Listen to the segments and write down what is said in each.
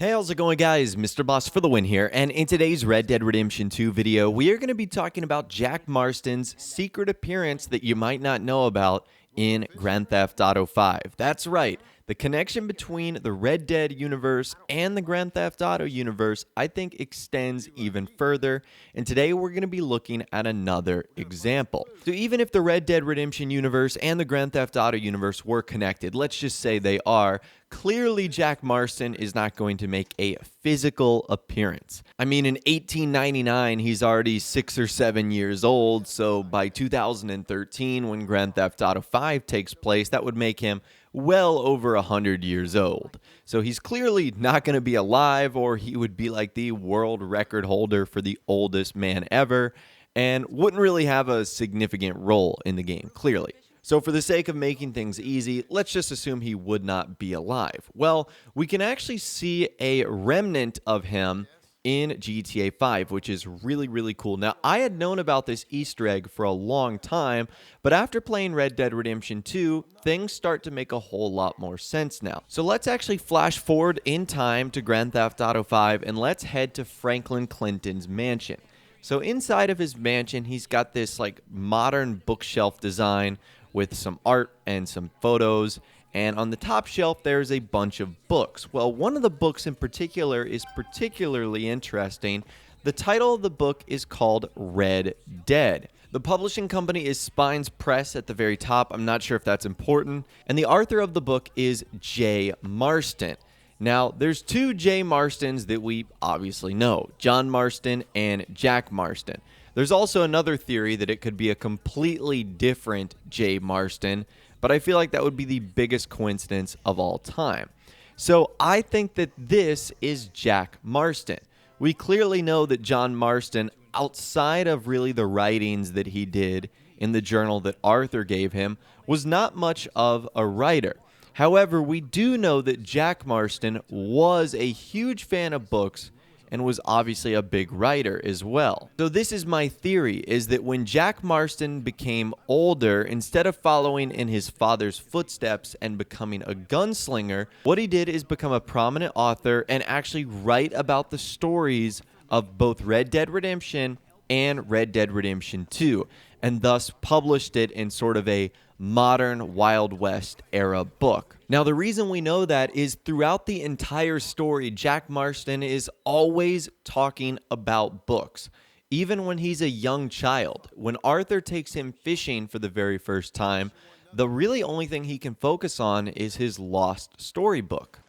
Hey, how's it going, guys? Mr. Boss for the win here, and in today's Red Dead Redemption 2 video, we are going to be talking about Jack Marston's secret appearance that you might not know about in Grand Theft Auto 5. That's right, the connection between the Red Dead universe and the Grand Theft Auto universe, I think, extends even further, and today we're going to be looking at another example. So even if the Red Dead Redemption universe and the Grand Theft Auto universe were connected, let's just say they are, clearly Jack Marston is not going to make a physical appearance. I mean, in 1899, he's already 6 or 7 years old, so by 2013, when Grand Theft Auto 5 takes place, that would make him well over 100 years old. So he's clearly not going to be alive, or he would be like the world record holder for the oldest man ever, and wouldn't really have a significant role in the game, clearly. So for the sake of making things easy, let's just assume he would not be alive. Well, we can actually see a remnant of him in GTA 5, which is really, really cool. Now, I had known about this Easter egg for a long time, but after playing Red Dead Redemption 2, things start to make a whole lot more sense now. So let's actually flash forward in time to Grand Theft Auto 5, and let's head to Franklin Clinton's mansion. So inside of his mansion, he's got this like modern bookshelf design with some art and some photos, and on the top shelf there's a bunch of books. Well, one of the books in particular is particularly interesting. The title of the book is called Red Dead. The publishing company is Spines Press at the very top. I'm not sure if that's important. And the author of the book is Jack Marston. Now, there's two J. Marstons that we obviously know, John Marston and Jack Marston. There's also another theory that it could be a completely different J. Marston, but I feel like that would be the biggest coincidence of all time. So I think that this is Jack Marston. We clearly know that John Marston, outside of really the writings that he did in the journal that Arthur gave him, was not much of a writer. However, we do know that Jack Marston was a huge fan of books and was obviously a big writer as well. So this is my theory, is that when Jack Marston became older, instead of following in his father's footsteps and becoming a gunslinger, what he did is become a prominent author and actually write about the stories of both Red Dead Redemption and Red Dead Redemption 2, and thus published it in sort of a modern Wild West era book. Now, the reason we know that is throughout the entire story, Jack Marston is always talking about books. Even when he's a young child, when Arthur takes him fishing for the very first time, the really only thing he can focus on is his lost storybook.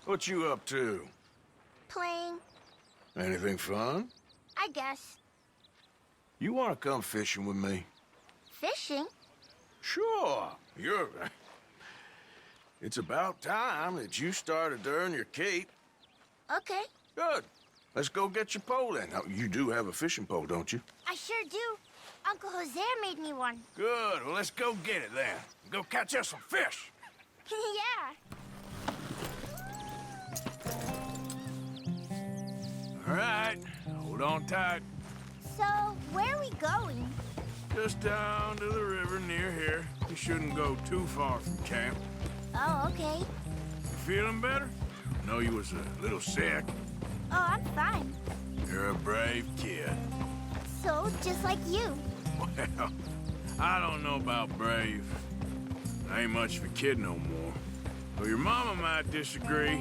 What you up to? Playing, Anything fun? I guess. You want to come fishing with me? Fishing? Sure. It's about time that you started to earn your keep. Okay, Good. Let's go get your pole then. Now, you do have a fishing pole, don't you? I sure do. Uncle Jose made me one. Good. Well, let's go get it then. Go catch us some fish. Yeah. All right. Hold on tight. So, where are we going? Just down to the river near here. You shouldn't go too far from camp. Oh, okay. You feeling better? I know you was a little sick. Oh, I'm fine. You're a brave kid. So, just like you. Well, I don't know about brave. I ain't much of a kid no more. Well, your mama might disagree.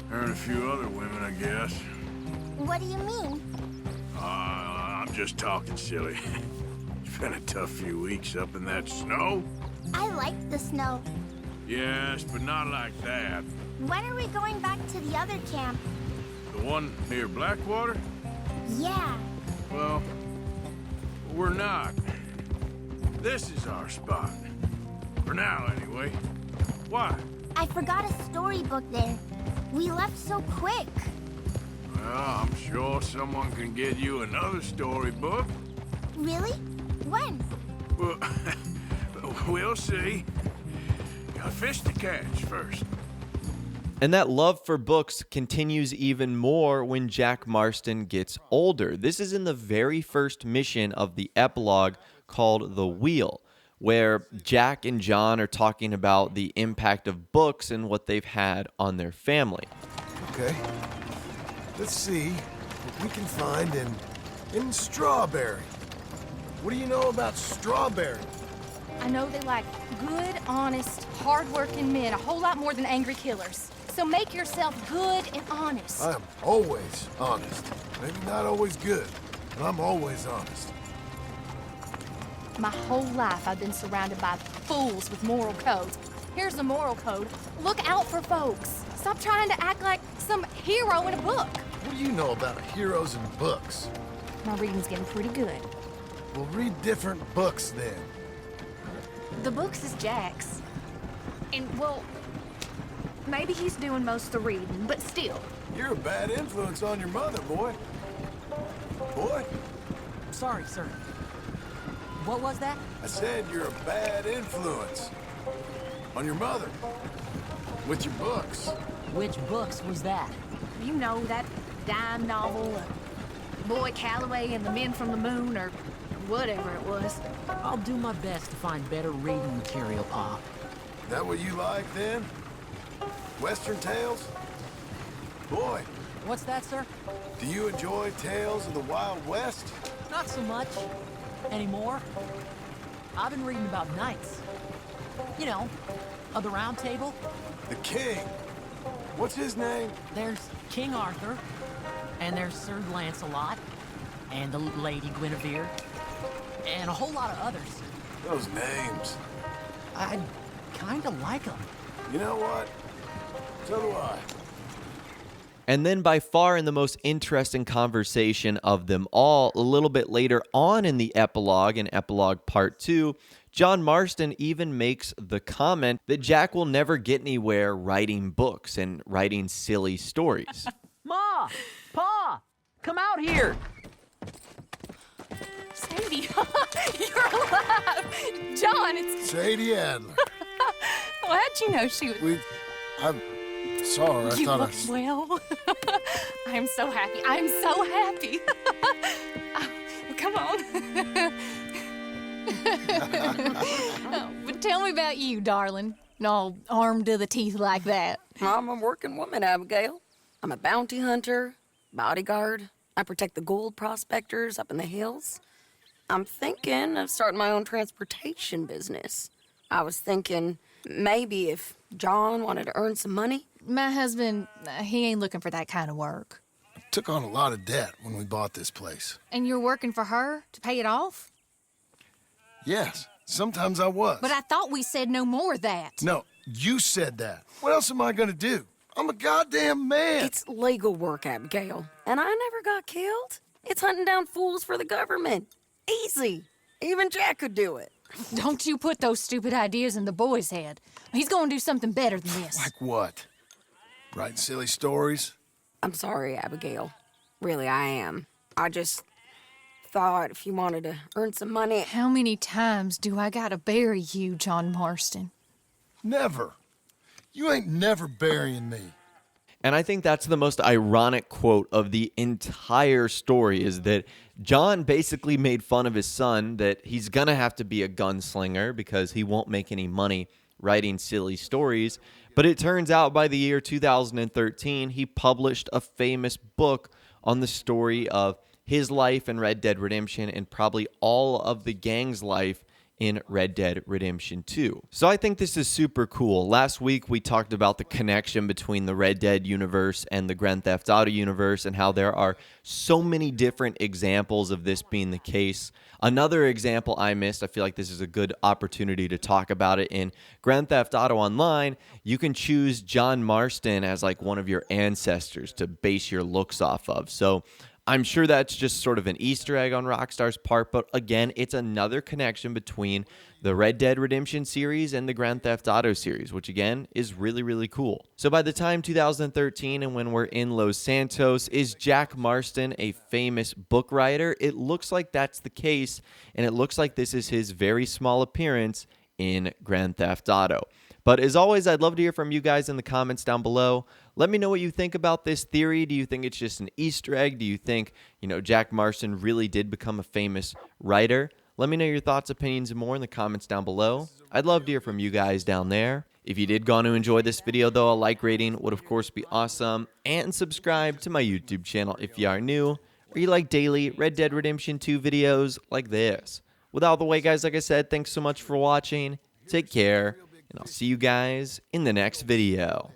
Her and a few other women, I guess. What do you mean? I'm just talking silly. It's been a tough few weeks up in that snow. I like the snow. Yes, but not like that. When are we going back to the other camp? The one near Blackwater? Yeah. Well, we're not. This is our spot. For now, anyway. Why? I forgot a storybook there. We left so quick. Well, I'm sure someone can get you another storybook. Really? When? Well, we'll see. Got fish to catch first. And that love for books continues even more when Jack Marston gets older. This is in the very first mission of the epilogue called The Wheel, where Jack and John are talking about the impact of books and what they've had on their family. Okay. Let's see what we can find in Strawberry. What do you know about Strawberry? I know they like good, honest, hard-working men a whole lot more than angry killers. So make yourself good and honest. I'm always honest. Maybe not always good, but I'm always honest. My whole life I've been surrounded by fools with moral codes. Here's the moral code. Look out for folks. Stop trying to act like some hero in a book. What do you know about heroes and books? My reading's getting pretty good. We'll read different books then. The books is Jack's. And, well, maybe he's doing most of the reading, but still. You're a bad influence on your mother, boy. Boy, Sorry, sir. What was that? I said you're a bad influence on your mother with your books. Which books was that? You know, that dime novel, Boy Calloway and the Men from the Moon, or whatever it was. I'll do my best to find better reading material, Pop. That what you like then? Western tales? Boy, What's that, sir? do you enjoy tales of the Wild West? Not so much. Anymore. I've been reading about knights. You know, of the Round Table. The king. What's his name? There's King Arthur, and there's Sir Lancelot, and the Lady Guinevere, and a whole lot of others. Those names. I kinda like them. You know what? So do I. And then by far in the most interesting conversation of them all, a little bit later on in the epilogue, in epilogue part 2, John Marston even makes the comment that Jack will never get anywhere writing books and writing silly stories. Ma! Pa! Come out here! Sadie, you're alive! John, it's... Sadie Adler. Well, how'd you know she was... I saw her. I You thought look well. I'm so happy. I'm so happy. Well, come on. Oh, but tell me about you, darling. All armed to the teeth like that. I'm a working woman, Abigail. I'm a bounty hunter, bodyguard. I protect the gold prospectors up in the hills. I'm thinking of starting my own transportation business. I was thinking maybe if John wanted to earn some money. My husband, he ain't looking for that kind of work. took on a lot of debt when we bought this place. And you're working for her to pay it off? Yes, sometimes I was. But I thought we said no more of that. No, you said that. What else am I gonna do? I'm a goddamn man. It's legal work, Abigail. And I never got killed. It's hunting down fools for the government. Easy. Even Jack could do it. Don't you put those stupid ideas in the boy's head. He's gonna do something better than this. Like what? Writing silly stories? I'm sorry, Abigail. Really, I am. I just thought if you wanted to earn some money... How many times do I gotta bury you, John Marston? Never. You ain't never burying me. And I think that's the most ironic quote of the entire story, is that John basically made fun of his son that he's going to have to be a gunslinger because he won't make any money writing silly stories. But it turns out by the year 2013, he published a famous book on the story of his life in Red Dead Redemption and probably all of the gang's life in Red Dead Redemption 2. So I think this is super cool. Last week we talked about the connection between the Red Dead universe and the Grand Theft Auto universe and how there are so many different examples of this being the case. Another example I missed, I feel like this is a good opportunity to talk about it. In Grand Theft Auto Online, you can choose John Marston as like one of your ancestors to base your looks off of. So I'm sure that's just sort of an Easter egg on Rockstar's part, but again, it's another connection between the Red Dead Redemption series and the Grand Theft Auto series, which again is really, really cool. So by the time 2013 and when we're in Los Santos, is Jack Marston a famous book writer? It looks like that's the case, and it looks like this is his very small appearance in Grand Theft Auto. But as always, I'd love to hear from you guys in the comments down below. Let me know what you think about this theory. Do you think it's just an Easter egg? Do you think, Jack Marston really did become a famous writer? Let me know your thoughts, opinions, and more in the comments down below. I'd love to hear from you guys down there. If you did go on to enjoy this video, though, a like rating would of course be awesome. And subscribe to my YouTube channel if you are new, or you like daily Red Dead Redemption 2 videos like this. With all the way, guys, like I said, thanks so much for watching. Take care, and I'll see you guys in the next video.